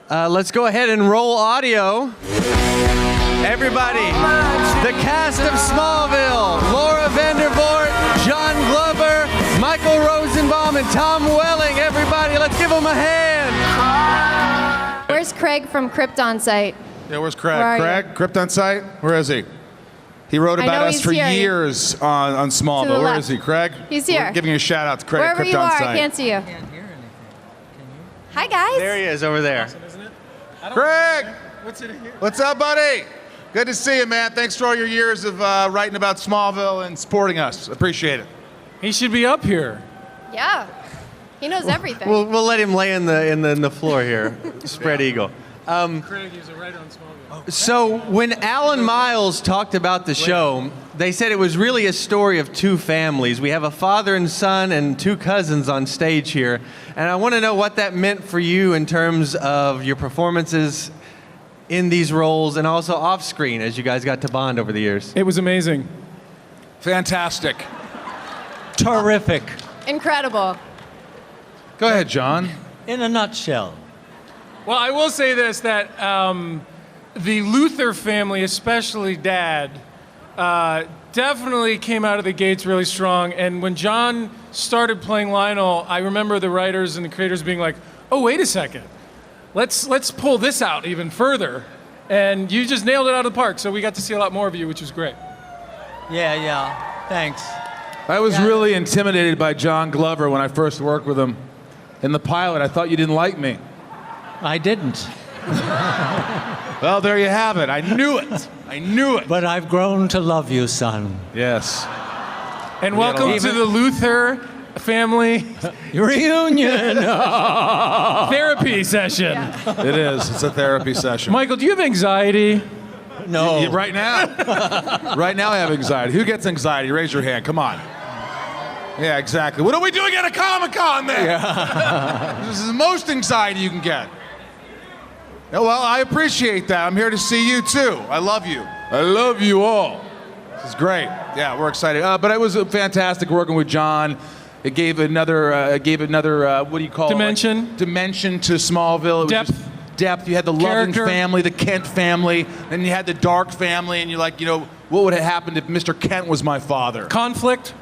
Let's go ahead and roll audio. Everybody, the cast of Smallville, Laura Vandervoort, John Glover, Michael Rosenbaum, and Tom Welling. Everybody, let's give them a hand. Where's Craig from Krypton Site? Yeah, where's Craig? Craig, Krypton Site? Where is he? He wrote about us for years on Smallville. Where is he, Craig? He's here. We're giving a shout out to Craig at Wherever Krypton you are, Site. I can't see you. I can't hear anything. Can you? Hi, guys. There he is over there. Awesome, isn't it? Craig! What's it here? What's up, buddy? Good to see you, man. Thanks for all your years of writing about Smallville and supporting us. Appreciate it. He should be up here. Yeah. He knows everything. We'll let him lay in the floor here. Spread eagle. Craig, he's a writer on Smallville. So when Alan Miles talked about the show, they said it was really a story of two families. We have a father and son and two cousins on stage here. And I want to know what that meant for you in terms of your performances in these roles and also off screen as you guys got to bond over the years. It was amazing. Fantastic. Terrific. Incredible. Go ahead, John. In a nutshell. Well, I will say this, that the Luther family, especially Dad, definitely came out of the gates really strong. And when John started playing Lionel, I remember the writers and the creators being like, oh, wait a second. Let's pull this out even further. And you just nailed it out of the park. So we got to see a lot more of you, which was great. Yeah. Thanks. I was really intimidated by John Glover when I first worked with him. In the pilot, I thought you didn't like me. I didn't. Well, there you have it. I knew it. I knew it. But I've grown to love you, son. Yes. And welcome to the Luther family Reunion. therapy session. Yeah. It is. It's a therapy session. Michael, do you have anxiety? No. Right now? Right now I have anxiety. Who gets anxiety? Raise your hand. Come on. Yeah, exactly. What are we doing at a Comic-Con then? Yeah. This is the most anxiety you can get. Yeah, well, I appreciate that. I'm here to see you too. I love you. I love you all. This is great. Yeah, we're excited. But it was fantastic working with John. It gave another what do you call Dimension. it? Dimension to Smallville. It was Depth. just depth. You had the Character. Loving family, the Kent family, and you had the Dark family, and you're like, what would have happened if Mr. Kent was my father? Conflict.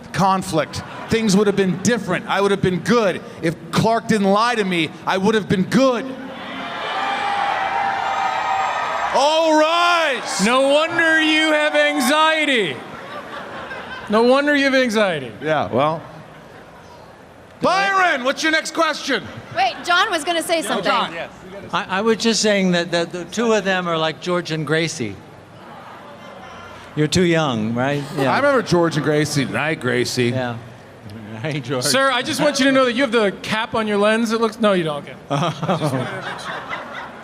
Things would have been different. I would have been good. If Clark didn't lie to me, I would have been good. All rise! No wonder you have anxiety. No wonder you have anxiety. Yeah, well. Byron, what's your next question? Wait, John was going to say something. John. I was just saying that the two of them are like George and Gracie. You're too young, right? Yeah. I remember George and Gracie. Night, Gracie. Yeah. Hey, George. Sir, I just want you to know that you have the cap on your lens. It looks. No, you don't. Okay.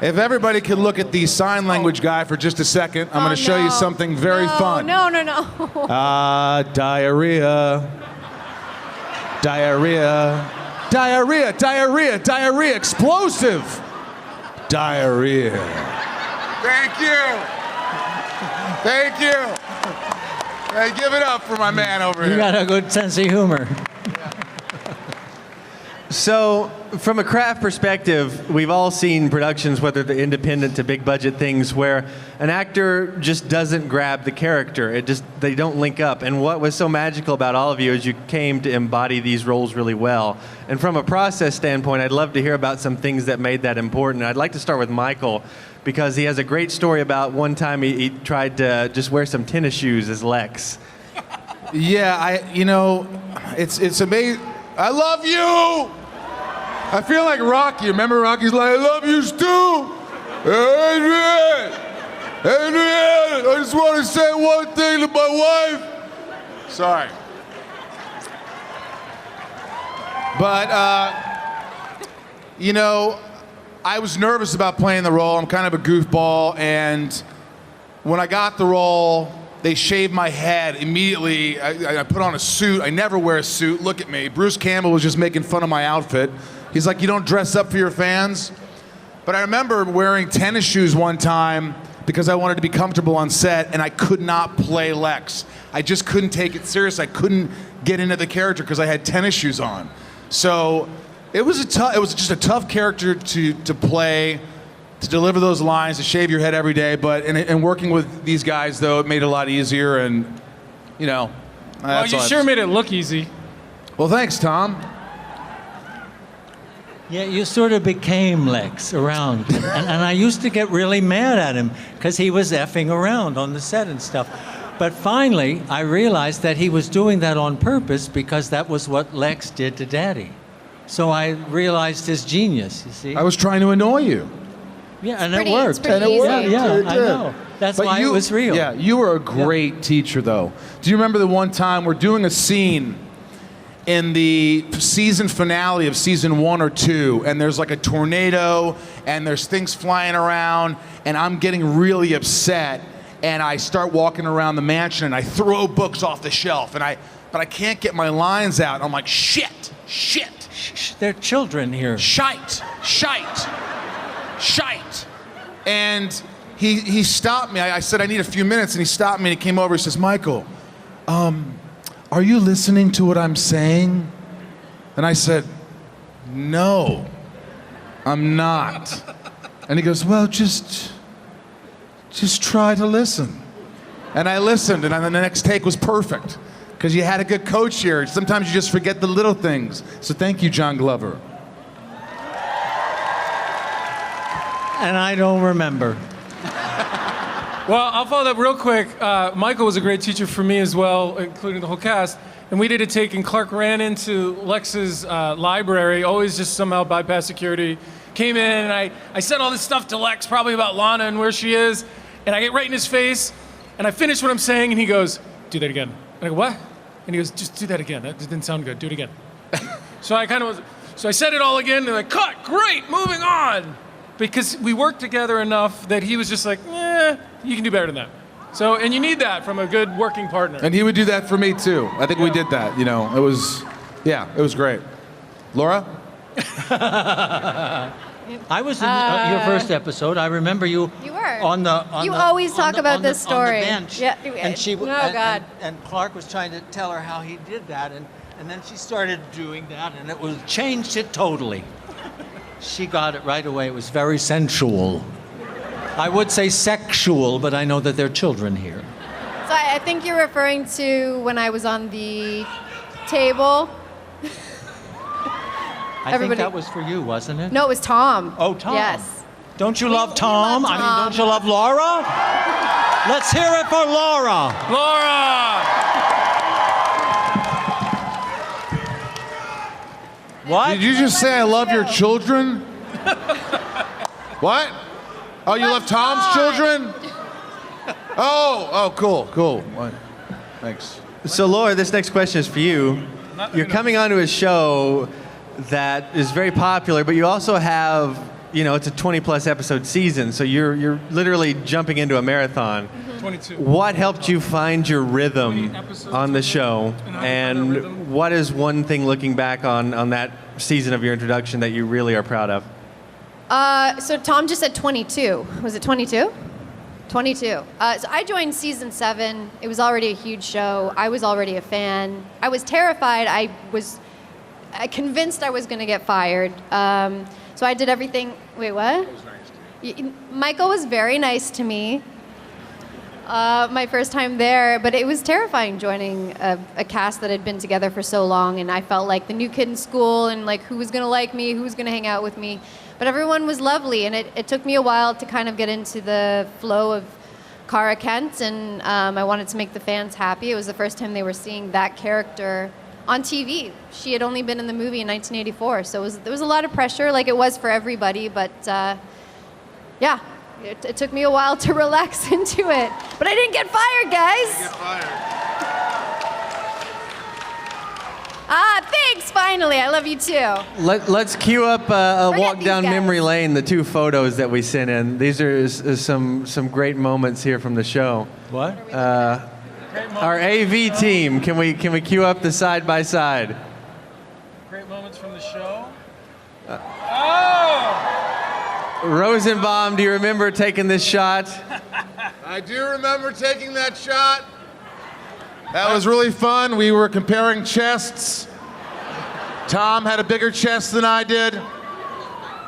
If everybody could look at the sign language guy for just a second, I'm going to show you something very fun. No. Diarrhea. Explosive. Diarrhea. Thank you. Hey, give it up for my man over You here. got a good sense of humor. So, from a craft perspective, we've all seen productions, whether they're independent to big budget things, where an actor just doesn't grab the character. They don't link up. And what was so magical about all of you is you came to embody these roles really well. And from a process standpoint, I'd love to hear about some things that made that important. I'd like to start with Michael, because he has a great story about one time he tried to just wear some tennis shoes as Lex. Yeah, it's amazing. I love you. I feel like Rocky. Remember Rocky's like, I love you, Stu. Adrian, I just want to say one thing to my wife. Sorry. But, I was nervous about playing the role. I'm kind of a goofball, and when I got the role, they shaved my head immediately. I put on a suit. I never wear a suit. Look at me. Bruce Campbell was just making fun of my outfit. He's like, you don't dress up for your fans? But I remember wearing tennis shoes one time because I wanted to be comfortable on set, and I could not play Lex. I just couldn't take it serious. I couldn't get into the character because I had tennis shoes on. So it was just a tough character to play, to deliver those lines, to shave your head every day. But in working with these guys, though, it made it a lot easier. And, you know, Well, you sure made it look easy. Well, thanks, Tom. Yeah, you sort of became Lex around. And I used to get really mad at him because he was effing around on the set and stuff. But finally, I realized that he was doing that on purpose because that was what Lex did to Daddy. So I realized his genius, you see? I was trying to annoy you. Yeah, and pretty- it worked. it's pretty And it worked. easy. Yeah, It I did. know. That's But why it was real. Yeah, you were a great teacher, though. Do you remember the one time we're doing a scene in the season finale of season 1 or 2, and there's like a tornado, and there's things flying around, and I'm getting really upset, and I start walking around the mansion, and I throw books off the shelf, but I can't get my lines out. I'm like, shit. Shh, they're children here. Shite. And he stopped me. I said, I need a few minutes, and he stopped me, and he came over, he says, Michael, are you listening to what I'm saying? And I said, no, I'm not. And he goes, well, just try to listen. And I listened, and then the next take was perfect, because you had a good coach here. Sometimes you just forget the little things. So thank you, John Glover. And I don't remember. Well, I'll follow that real quick. Michael was a great teacher for me as well, including the whole cast. And we did a take, and Clark ran into Lex's library, always just somehow bypassed security. Came in, and I said all this stuff to Lex, probably about Lana and where she is. And I get right in his face, and I finish what I'm saying, and he goes, do that again. And I go, what? And he goes, just do that again. That didn't sound good. Do it again. So I said it all again, and they're like, cut, great, moving on. Because we worked together enough that he was just like, you can do better than that. So, and you need that from a good working partner. And he would do that for me, too. I think we did that, you know. It was great. Laura? I was in your first episode. I remember you. You were. You always talk about this story. On the bench. Yeah. And she. Oh, God. And Clark was trying to tell her how he did that, and then she started doing that, and it was changed it totally. She got it right away. It was very sensual. I would say sexual, but I know that there are children here. So I think you're referring to when I was on the table. I think that was for you, wasn't it? No, it was Tom. Oh, Tom. Yes. Don't you love Tom? love I mean, Tom. don't you love Laura? Let's hear it for Laura. Laura! What? Did you just say I love your children? What? Oh, you love Tom's children? Oh, cool. What? Thanks. So, Laura, this next question is for you. You're coming onto a show that is very popular, but you also have, it's a 20-plus episode season, so you're literally jumping into a marathon. 22. What helped you find your rhythm on the show, and what is one thing looking back on that season of your introduction that you really are proud of? So Tom just said 22. Was it 22? 22. So I joined season 7. It was already a huge show. I was already a fan. I was terrified. I convinced I was going to get fired. So I did everything. Wait, what? Michael was very nice to me. My first time there, but it was terrifying joining a cast that had been together for so long, and I felt like the new kid in school, and like who was going to like me, who was going to hang out with me. But everyone was lovely, and it took me a while to kind of get into the flow of Kara Kent, and I wanted to make the fans happy. It was the first time they were seeing that character on TV. She had only been in the movie in 1984, so there was a lot of pressure, like it was for everybody, but yeah. It took me a while to relax into it. But I didn't get fired, guys. Thanks, finally. I love you too. Let's cue up a Forget walk these down guys. memory lane, the 2 photos that we sent in. These are some great moments here from the show. What? Our AV team, can we cue up the side by side? Great moments from the show. Rosenbaum, do you remember taking this shot? I do remember taking that shot. That was really fun. We were comparing chests. Tom had a bigger chest than I did.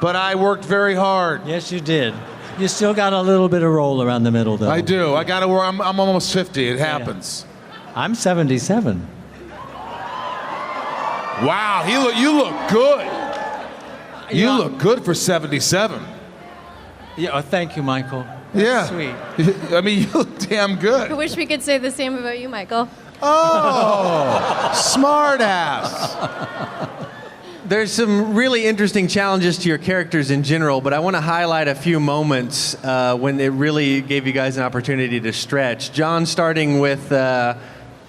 but I worked very hard. Yes, you did. You still got a little bit of roll around the middle, though. I do. I got to work. I'm almost 50. It happens. I'm 77. Wow, you look good. You know- look good for 77. Yeah, oh, thank you, Michael. That's sweet. I mean, you look damn I good. wish we could say the same about you, Michael. Oh, smart ass. There's some really interesting challenges to your characters in general, but I want to highlight a few moments when it really gave you guys an opportunity to stretch. John, starting with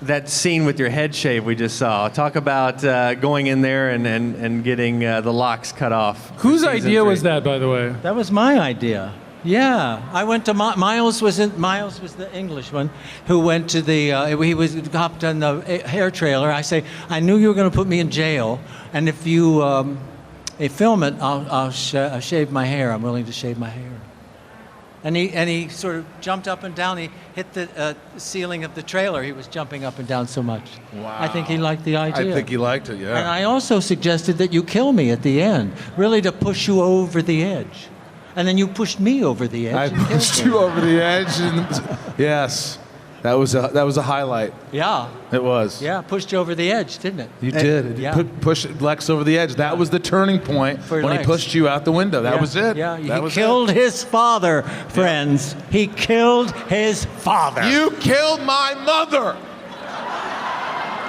that scene with your head shave we just saw. Talk about going in there and getting the locks cut off. Whose idea was that, by the way? That was my idea. Yeah, I went to Miles was the English one who went to the he was hopped on the hair trailer. I say, I knew you were going to put me in jail, and if you film it, I'll shave my hair. I'm willing to shave my hair. And he sort of jumped up and down. He hit the ceiling of the trailer. He was jumping up and down so much. Wow. I think he liked the idea. I think he liked it, yeah. And I also suggested that you kill me at the end, really to push you over the edge. And then you pushed me over the edge. I and killed pushed me. you over the edge. And, yes, that was a highlight. Yeah. It was. Yeah, pushed you over the edge, didn't it? You did. Yeah. Push Lex over the edge. That was the turning point For when Lex. he pushed you out the window. That Yeah, was it. Yeah, That he was killed his father, friends. He killed his father. it. You killed my mother.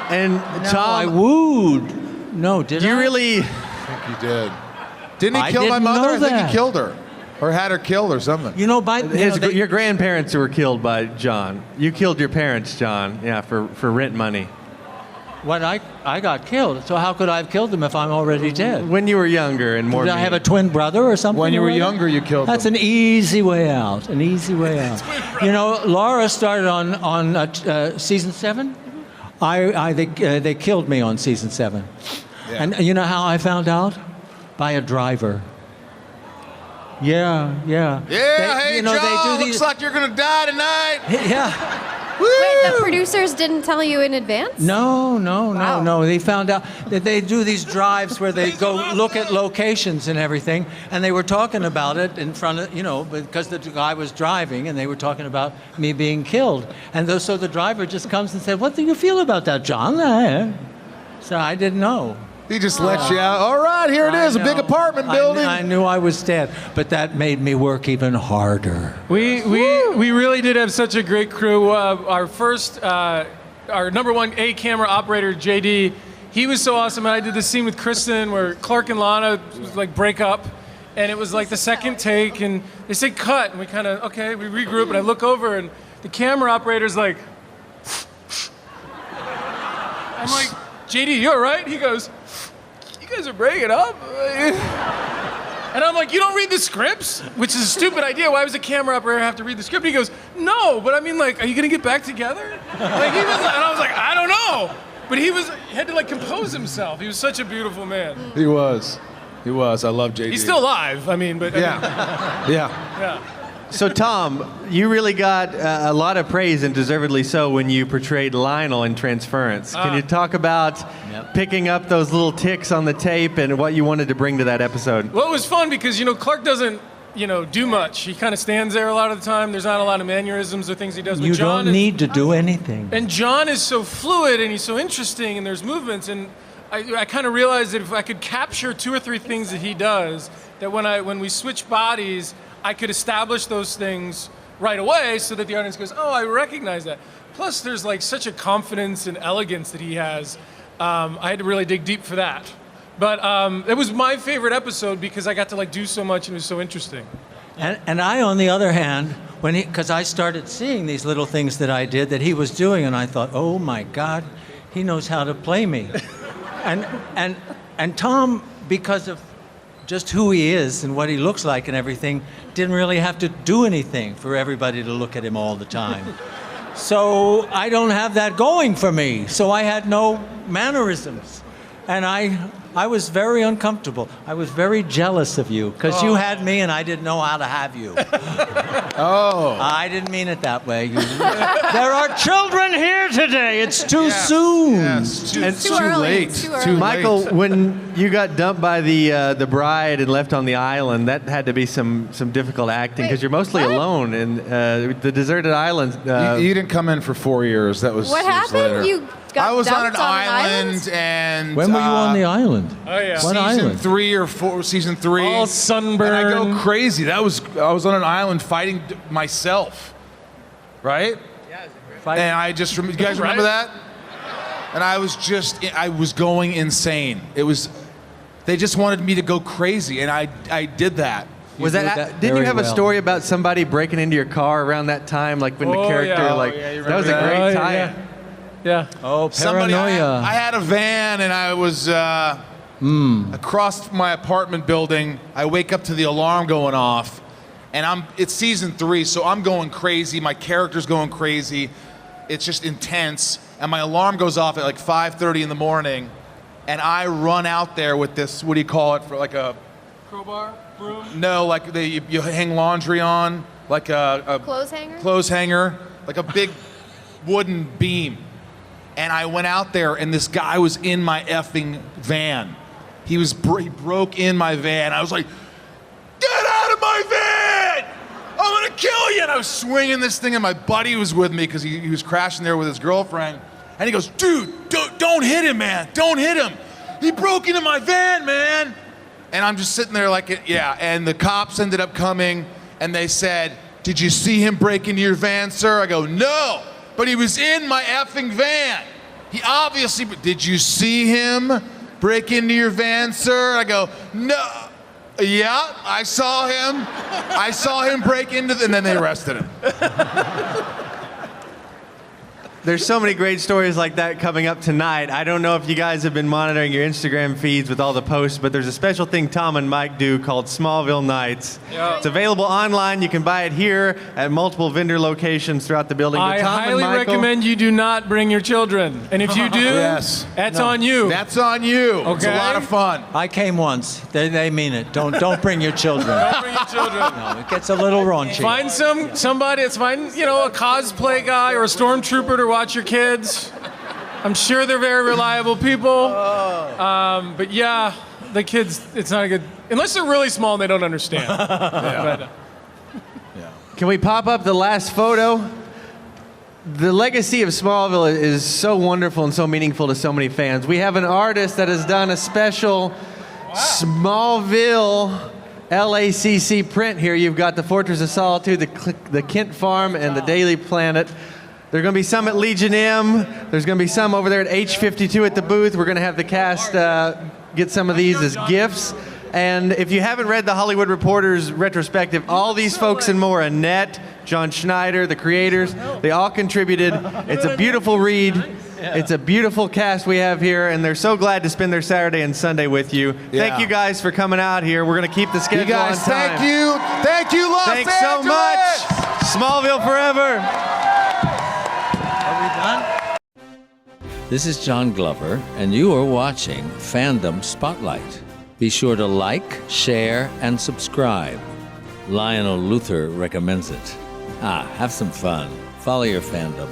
And No, Tom, I wooed. No, did you I? really... I think you did. Didn't he I kill my didn't mother? know I think that. he killed her. Or had her killed or something. You know, Your grandparents were killed by John. You killed your parents, John, for rent money. when I got killed, so how could I have killed them if I'm already dead? When you were younger and more Did I mean. have a twin brother or something? When you were or other? younger, you killed That's them. an easy way out. An easy way out. You know, Laura started on season 7. They killed me on season 7. Yeah. And you know how I found out? By a driver. Yeah. Yeah, hey, John, looks like you're going to die tonight. Yeah. Wait, the producers didn't tell you in advance? No. Wow. They found out that they do these drives where they go look at locations and everything, and they were talking about it in front of, because the guy was driving, and they were talking about me being killed. And so the driver just comes and said, "What do you feel about that, John?" So I didn't know. He just lets you out. All right, here it is, a big know. apartment building. I knew I was dead, but that made me work even harder. We really did have such a great crew. Our number one A camera operator, JD, he was so awesome. And I did this scene with Kristen where Clark and Lana break up, and it was like the second take, and they say cut, and we we regroup, and I look over, and the camera operator's like, I'm like, JD, you all right? He goes, you guys are breaking up? And I'm like, you don't read the scripts? Which is a stupid idea. Why does a camera operator have to read the script? He goes, no, but I mean, are you gonna get back together? And I was like, I don't know. But he had to compose himself. He was such a beautiful man. He was. I love JD. He's still alive. Yeah. So, Tom, you really got a lot of praise, and deservedly so, when you portrayed Lionel in Transference. Can you talk about picking up those little ticks on the tape and what you wanted to bring to that episode? Well, it was fun because, Clark doesn't, do much. He kind of stands there a lot of the time. There's not a lot of mannerisms or things he does. But You John don't need to do anything. And John is so fluid and he's so interesting and there's movements. And I kind of realized that if I could capture 2 or 3 things that he does, that when we switch bodies, I could establish those things right away so that the audience goes, oh, I recognize that. Plus, there's such a confidence and elegance that he has. I had to really dig deep for that. But it was my favorite episode because I got to do so much and it was so interesting. And I, on the other hand, because I started seeing these little things that I did that he was doing, and I thought, oh my God, he knows how to play me. and Tom, because of just who he is and what he looks like and everything, didn't really have to do anything for everybody to look at him all the time. So I don't have that going for me. So I had no mannerisms. And I was very uncomfortable. I was very jealous of you because you had me and I didn't know how to have you. Oh. I didn't mean it that way. There are children here today. It's too soon. Yes, it's Too early. late. Too early. Too late. Michael, when you got dumped by the bride and left on the island, that had to be some difficult acting because Wait, you're mostly what? alone in the deserted island. You didn't come in for 4 years. That was What years happened? later. You got I was on an dumped island, and When were you on the island? Oh, yeah. What season island? 3 or 4, season 3. All sunburned. And I go crazy. I was on an island fighting myself, right? And I just you guys remember that? And I was going insane. They just wanted me to go crazy, and I did that. Was did that, that didn't you very have a well. story about somebody breaking into your car around that time, like when the Oh, character, yeah. like Oh, yeah, you that was a remember great that? tie-in. Yeah. Oh, Somebody, paranoia. I had a van, and I was across my apartment building. I wake up to the alarm going off, and it's season 3, so I'm going crazy. My character's going crazy. It's just intense, and my alarm goes off at like 5:30 in the morning, and I run out there with this. What do you call it? For like a Crowbar? Broom? no, like you hang laundry on, like a Clothes hanger? clothes hanger, like a big wooden beam. And I went out there, and this guy was in my effing van. He broke in my van. I was like, "Get out of my van! I'm gonna kill you!" And I was swinging this thing, and my buddy was with me because he was crashing there with his girlfriend. And he goes, "Dude, don't hit him, man! Don't hit him! He broke into my van, man!" And I'm just sitting there like, yeah. And the cops ended up coming, and they said, "Did you see him break into your van, sir?" I go, "No, but he was in my effing van. He obviously, did you see him break into your van, sir?" I go, "No, yeah, I saw him. I saw him break into," and then they arrested him. There's so many great stories like that coming up tonight. I don't know if you guys have been monitoring your Instagram feeds with all the posts, but there's a special thing Tom and Mike do called Smallville Nights. Yeah. It's available online. You can buy it here at multiple vendor locations throughout the building. But I Tom and highly Michael- recommend you do not bring your children. And if you do, Yes. that's on you. That's on you. It's a Okay. lot of fun. I came once. They mean it. Don't bring your children. Don't bring your children. No, it gets a little raunchy. Find somebody. It's fine. You know, a cosplay guy or a stormtrooper to watch your kids. I'm sure they're very reliable people. But yeah, the kids. It's not a good unless they're really small and they don't understand. But, Can we pop up the last photo? The legacy of Smallville is so wonderful and so meaningful to so many fans. We have an artist that has done a special Smallville LACC print here. You've got the Fortress of Solitude, the Kent Farm, and the Daily Planet. There are going to be some at Legion M. There's going to be some over there at H52 at the booth. We're going to have the cast get some of these as gifts. And if you haven't read the Hollywood Reporter's retrospective, all these folks and more, Annette, John Schneider, the creators, they all contributed. It's a beautiful read. It's a beautiful cast we have here, and they're so glad to spend their Saturday and Sunday with you. Yeah. Thank you guys for coming out here. We're going to keep the schedule You guys, on time. thank you. Thank you, Los Thanks so Angeles. much. Smallville forever. Are we done? This is John Glover, and you are watching Fandom Spotlight. Be sure to like, share, and subscribe. Lionel Luther recommends it. Have some fun. Follow your fandom.